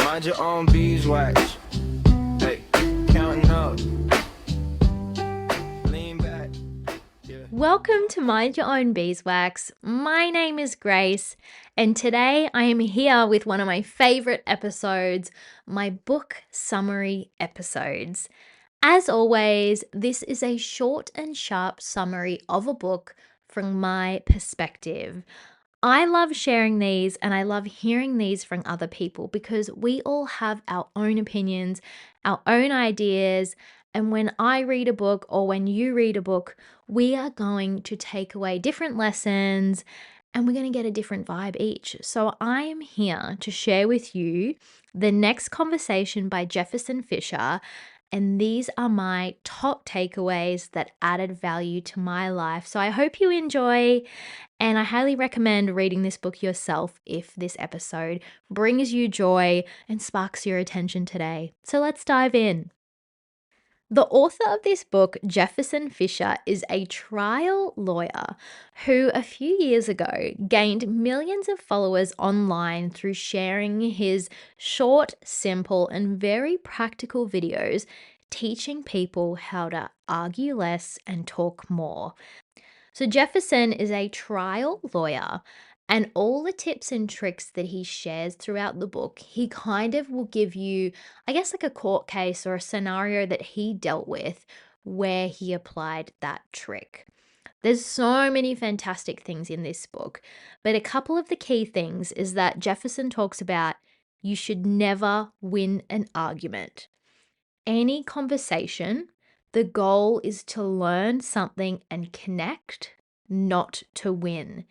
Mind your own beeswax. Hey, counting up. Lean back. Yeah. Welcome to Mind Your Own Beeswax. My name is Grace, and today I am here with one of my favorite episodes, my book summary episodes. As always, this is a short and sharp summary of a book from my perspective. I love sharing these and I love hearing these from other people because we all have our own opinions, our own ideas. And when I read a book or when you read a book, we are going to take away different lessons and we're going to get a different vibe each. So I am here to share with you the next conversation by Jefferson Fisher. And these are my top takeaways that added value to my life. So I hope you enjoy. And I highly recommend reading this book yourself if this episode brings you joy and sparks your attention today. So let's dive in. The author of this book, Jefferson Fisher, is a trial lawyer who a few years ago gained millions of followers online through sharing his short, simple, and very practical videos teaching people how to argue less and talk more. So Jefferson is a trial lawyer, and all the tips and tricks that he shares throughout the book, he kind of will give you, I guess, like a court case or a scenario that he dealt with where he applied that trick. There's so many fantastic things in this book, but a couple of the key things is that Jefferson talks about you should never win an argument. Any conversation, the goal is to learn something and connect, not to win.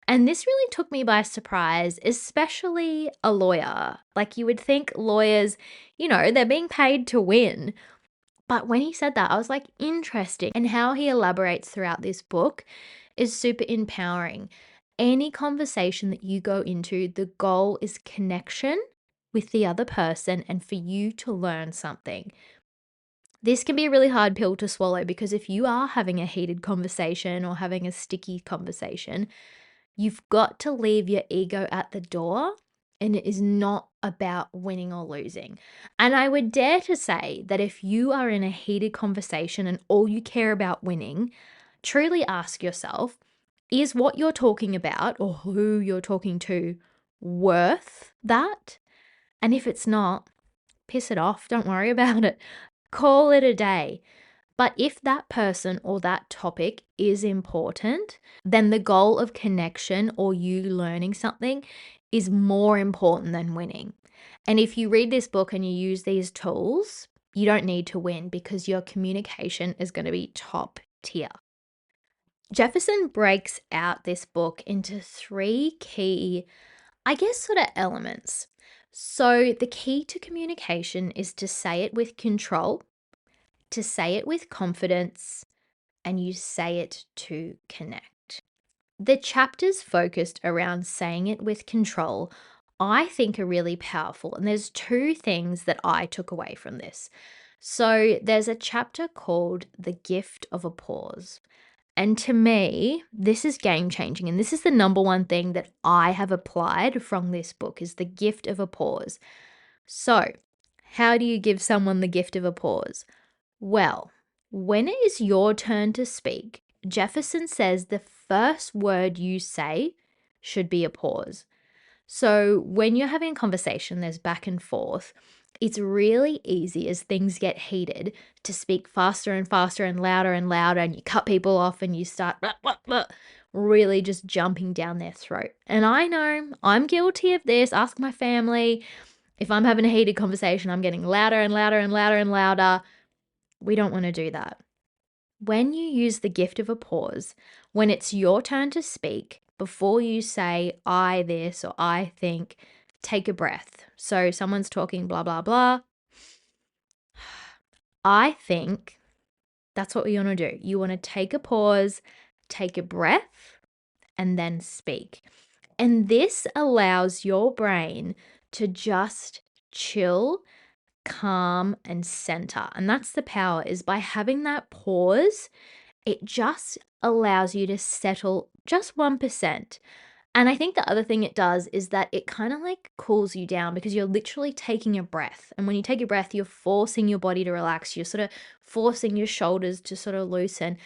And this really took me by surprise, especially a lawyer. Like you would think lawyers, they're being paid to win. But when he said that, I was like, interesting. And how he elaborates throughout this book is super empowering. Any conversation that you go into, the goal is connection with the other person and for you to learn something. This can be a really hard pill to swallow because if you are having a heated conversation or having a sticky conversation, you've got to leave your ego at the door, and it is not about winning or losing. And I would dare to say that if you are in a heated conversation and all you care about winning, truly ask yourself, is what you're talking about or who you're talking to worth that? And if it's not, piss it off. Don't worry about it. Call it a day. But if that person or that topic is important, then the goal of connection or you learning something is more important than winning. And if you read this book and you use these tools, you don't need to win because your communication is going to be top tier. Jefferson breaks out this book into three key, sort of elements. So the key to communication is to say it with control, to say it with confidence, and you say it to connect. The chapters focused around saying it with control, I think are really powerful. And there's two things that I took away from this. So there's a chapter called The Gift of a Pause. And to me, this is game changing. And this is the number one thing that I have applied from this book is the gift of a pause. So how do you give someone the gift of a pause? Well, when it is your turn to speak, Jefferson says the first word you say should be a pause. So when you're having a conversation, there's back and forth. It's really easy as things get heated to speak faster and faster and louder, and you cut people off and you start really just jumping down their throat. And I know I'm guilty of this. Ask my family. If I'm having a heated conversation, I'm getting louder and louder and louder and louder. We don't want to do that. When you use the gift of a pause, when it's your turn to speak, before you say I this or I think, take a breath. So someone's talking blah, blah, blah. I think that's what you want to do. You want to take a pause, take a breath, and then speak. And this allows your brain to just chill, calm, and center. And that's the power, is by having that pause, it just allows you to settle just 1%. And I think the other thing it does is that it kind of like cools you down because you're literally taking a breath. And when you take a breath, you're forcing your body to relax. You're sort of forcing your shoulders to sort of loosen,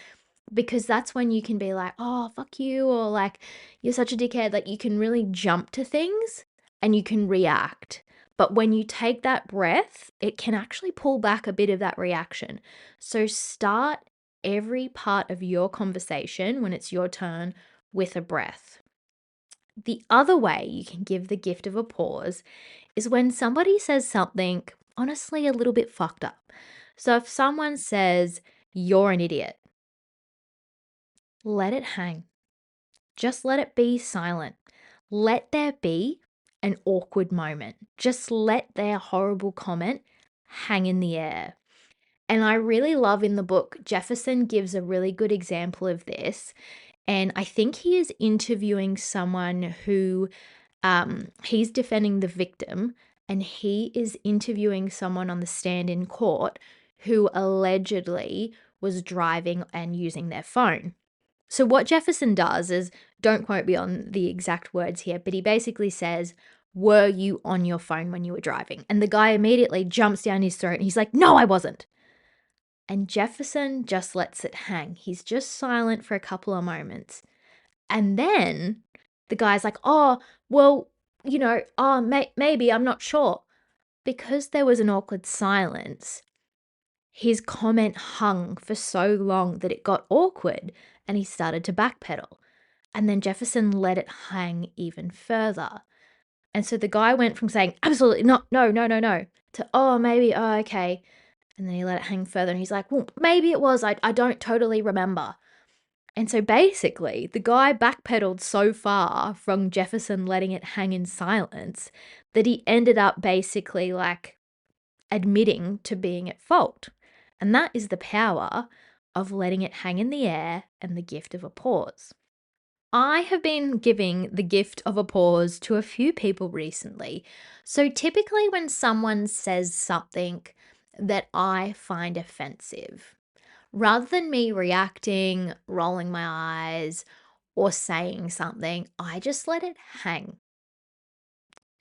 because that's when you can be like, oh, fuck you, or like, you're such a dickhead. Like, you can really jump to things and you can react. But when you take that breath, it can actually pull back a bit of that reaction. So start every part of your conversation when it's your turn with a breath. The other way you can give the gift of a pause is when somebody says something honestly a little bit fucked up. So if someone says, you're an idiot, let it hang. Just let it be silent. Let there be an awkward moment. Just let their horrible comment hang in the air. And I really love in the book, Jefferson gives a really good example of this. And I think he is interviewing someone who he's defending the victim, and he is interviewing someone on the stand in court who allegedly was driving and using their phone. So what Jefferson does is, don't quote me on the exact words here, but he basically says, were you on your phone when you were driving? And the guy immediately jumps down his throat and he's like, no, I wasn't. And Jefferson just lets it hang. He's just silent for a couple of moments. And then the guy's like, oh, well, maybe, I'm not sure. Because there was an awkward silence, his comment hung for so long that it got awkward and he started to backpedal. And then Jefferson let it hang even further. And so the guy went from saying, absolutely not, no, no, no, no, to, oh, maybe, oh, okay. And then he let it hang further and he's like, well, maybe it was, I don't totally remember. And so basically, the guy backpedaled so far from Jefferson letting it hang in silence that he ended up basically like admitting to being at fault. And that is the power of letting it hang in the air and the gift of a pause. I have been giving the gift of a pause to a few people recently. So typically, when someone says something that I find offensive, rather than me reacting, rolling my eyes, or saying something, I just let it hang.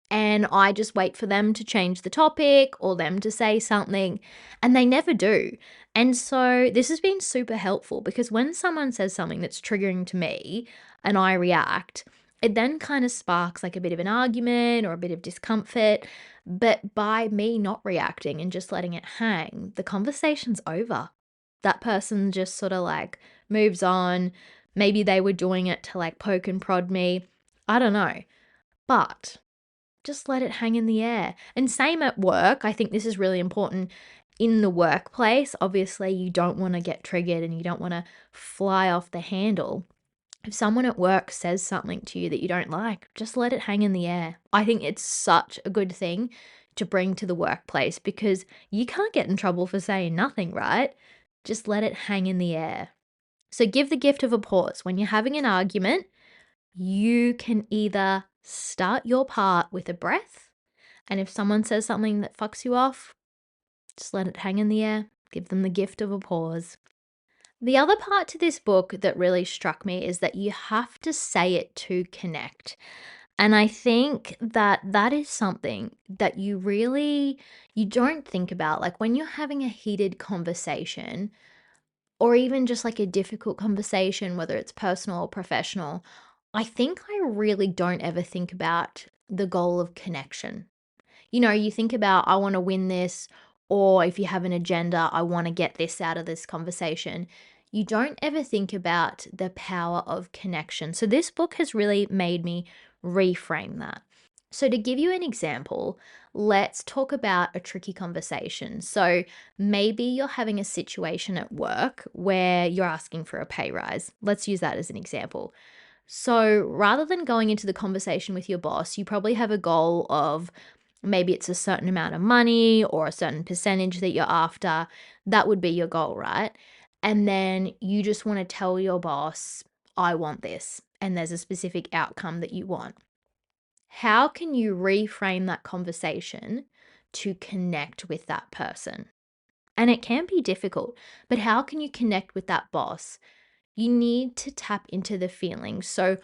And I just wait for them to change the topic or them to say something, and they never do. And so this has been super helpful because when someone says something that's triggering to me and I react, it then kind of sparks like a bit of an argument or a bit of discomfort. But by me not reacting and just letting it hang, the conversation's over. That person just sort of like moves on. Maybe they were doing it to like poke and prod me. I don't know. But just let it hang in the air. And same at work. I think this is really important in the workplace. Obviously, you don't want to get triggered and you don't want to fly off the handle. If someone at work says something to you that you don't like, just let it hang in the air. I think it's such a good thing to bring to the workplace because you can't get in trouble for saying nothing, right? Just let it hang in the air. So give the gift of a pause. When you're having an argument, you can either start your part with a breath, and if someone says something that fucks you off, just let it hang in the air. Give them the gift of a pause. The other part to this book that really struck me is that you have to say it to connect. And I think that that is something that you don't think about. Like when you're having a heated conversation or even just like a difficult conversation, whether it's personal or professional, I think I really don't ever think about the goal of connection. You think about, I want to win this, or if you have an agenda, I want to get this out of this conversation. You don't ever think about the power of connection. So this book has really made me reframe that. So to give you an example, let's talk about a tricky conversation. So maybe you're having a situation at work where you're asking for a pay rise. Let's use that as an example. So rather than going into the conversation with your boss, you probably have a goal of maybe it's a certain amount of money or a certain percentage that you're after. That would be your goal, right? And then you just want to tell your boss, I want this, and there's a specific outcome that you want. How can you reframe that conversation to connect with that person? And it can be difficult, but how can you connect with that boss? You need to tap into the feeling. So,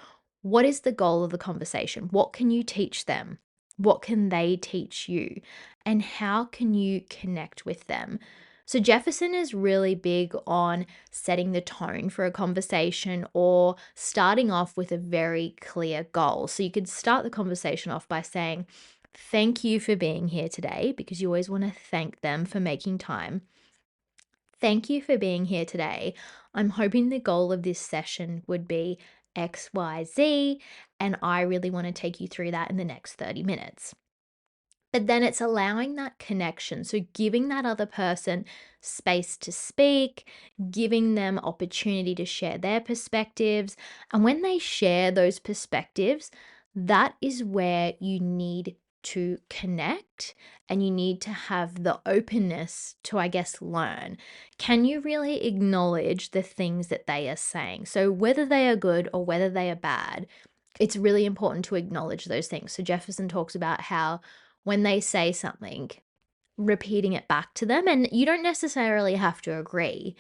What is the goal of the conversation? What can you teach them? What can they teach you? And how can you connect with them? So, Jefferson is really big on setting the tone for a conversation or starting off with a very clear goal. So, you could start the conversation off by saying, "Thank you for being here today," because you always want to thank them for making time. "Thank you for being here today. I'm hoping the goal of this session would be XYZ, and I really want to take you through that in the next 30 minutes." But then it's allowing that connection. So giving that other person space to speak, giving them opportunity to share their perspectives. And when they share those perspectives, that is where you need to connect and you need to have the openness to, I guess, learn. Can you really acknowledge the things that they are saying? So whether they are good or whether they are bad, it's really important to acknowledge those things. So Jefferson talks about how when they say something, repeating it back to them, and you don't necessarily have to agree,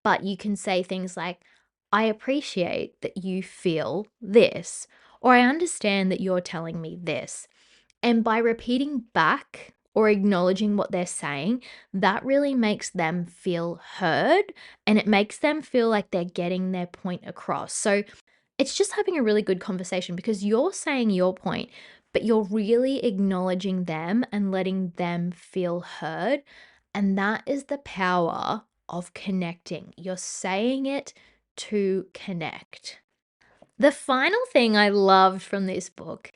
but you can say things like, "I appreciate that you feel this," or "I understand that you're telling me this." And by repeating back or acknowledging what they're saying, that really makes them feel heard and it makes them feel like they're getting their point across. So it's just having a really good conversation because you're saying your point, but you're really acknowledging them and letting them feel heard. And that is the power of connecting. You're saying it to connect. The final thing I loved from this book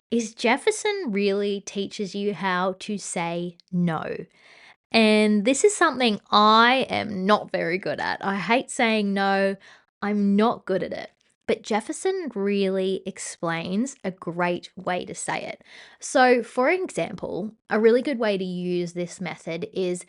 is Jefferson really teaches you how to say no. And this is something I am not very good at. I hate saying no. I'm not good at it. But Jefferson really explains a great way to say it. So, for example, a really good way to use this method is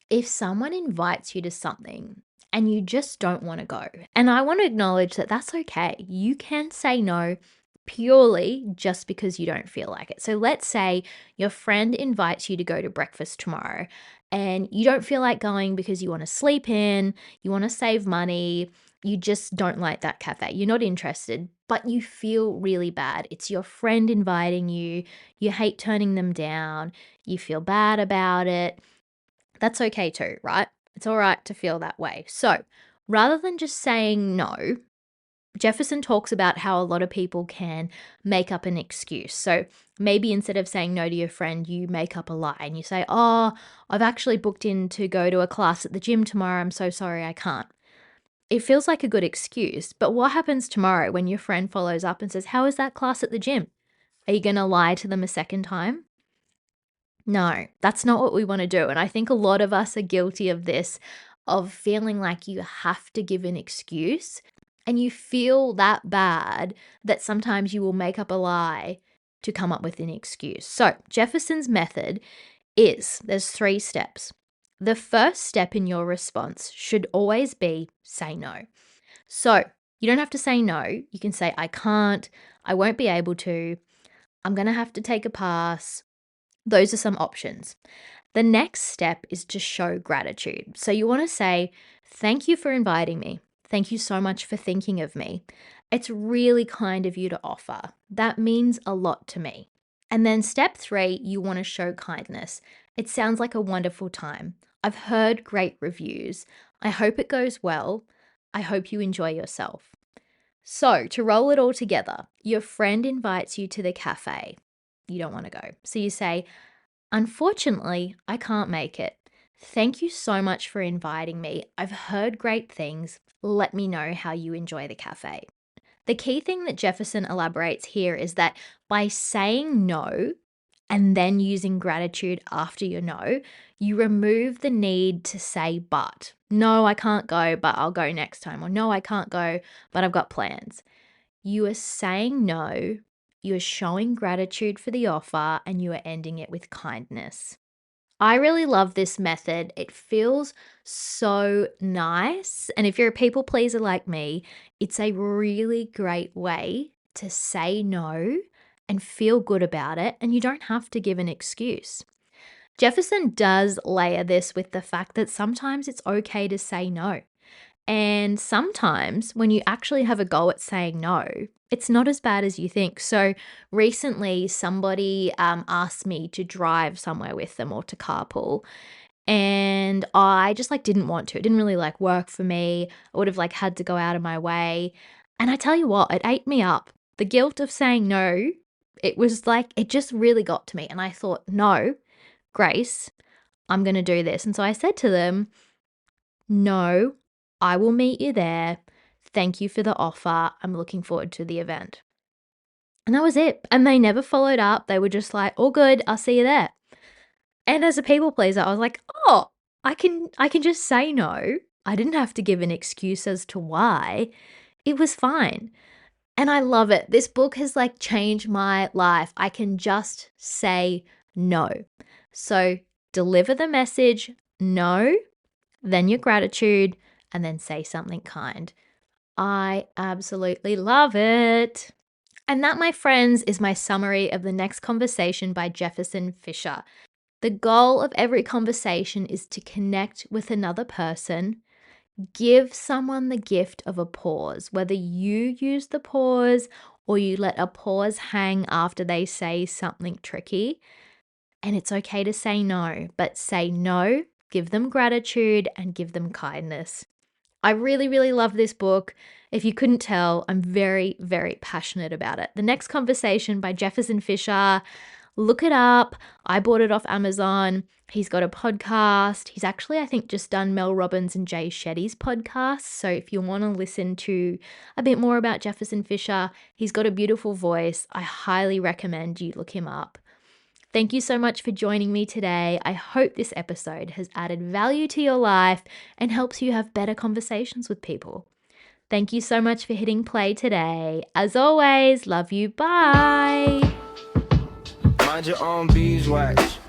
if someone invites you to something and you just don't want to go. And I want to acknowledge that that's okay. You can say no purely just because you don't feel like it. So let's say your friend invites you to go to breakfast tomorrow and you don't feel like going because you want to sleep in, you want to save money, you just don't like that cafe. You're not interested, but you feel really bad. It's your friend inviting you, you hate turning them down, you feel bad about it. That's okay too, right? It's all right to feel that way. So rather than just saying no, Jefferson talks about how a lot of people can make up an excuse. So maybe instead of saying no to your friend, you make up a lie and you say, "Oh, I've actually booked in to go to a class at the gym tomorrow. I'm so sorry I can't." It feels like a good excuse, but what happens tomorrow when your friend follows up and says, "How is that class at the gym?" Are you going to lie to them a second time? No, that's not what we want to do. And I think a lot of us are guilty of this, of feeling like you have to give an excuse. And you feel that bad that sometimes you will make up a lie to come up with an excuse. So, Jefferson's method is there's 3 steps. The first step in your response should always be say no. So, you don't have to say no. You can say, "I can't, I won't be able to, I'm going to have to take a pass." Those are some options. The next step is to show gratitude. So you want to say, "Thank you for inviting me. Thank you so much for thinking of me. It's really kind of you to offer. That means a lot to me." And then step 3, you want to show kindness. "It sounds like a wonderful time. I've heard great reviews. I hope it goes well. I hope you enjoy yourself." So to roll it all together, your friend invites you to the cafe. You don't want to go. So you say, "Unfortunately, I can't make it. Thank you so much for inviting me. I've heard great things. Let me know how you enjoy the cafe." The key thing that Jefferson elaborates here is that by saying no and then using gratitude after your no, you remove the need to say but. "No, I can't go, but I'll go next time." Or "No, I can't go, but I've got plans." You are saying no, you are showing gratitude for the offer, and you are ending it with kindness. I really love this method. It feels so nice. And if you're a people pleaser like me, it's a really great way to say no and feel good about it. And you don't have to give an excuse. Jefferson does layer this with the fact that sometimes it's okay to say no. And sometimes when you actually have a go at saying no, it's not as bad as you think. So recently, somebody asked me to drive somewhere with them or to carpool. And I just like didn't want to. It didn't really like work for me. I would have like had to go out of my way. And I tell you what, it ate me up. The guilt of saying no, it was like, it just really got to me. And I thought, no, Grace, I'm going to do this. And so I said to them, no, I will meet you there. Thank you for the offer. I'm looking forward to the event. And that was it. And they never followed up. They were just like, all good, I'll see you there. And as a people pleaser, I was like, oh, I can just say no. I didn't have to give an excuse as to why. It was fine. And I love it. This book has like changed my life. I can just say no. So deliver the message, no, then your gratitude, and then say something kind. I absolutely love it. And that, my friends, is my summary of The Next Conversation by Jefferson Fisher. The goal of every conversation is to connect with another person, give someone the gift of a pause, whether you use the pause or you let a pause hang after they say something tricky. And it's okay to say no, but say no, give them gratitude, and give them kindness. I really, really love this book. If you couldn't tell, I'm very, very passionate about it. The Next Conversation by Jefferson Fisher. Look it up. I bought it off Amazon. He's got a podcast. He's actually, I think, just done Mel Robbins and Jay Shetty's podcast. So if you want to listen to a bit more about Jefferson Fisher, he's got a beautiful voice. I highly recommend you look him up. Thank you so much for joining me today. I hope this episode has added value to your life and helps you have better conversations with people. Thank you so much for hitting play today. As always, love you. Bye. Mind your own beeswax.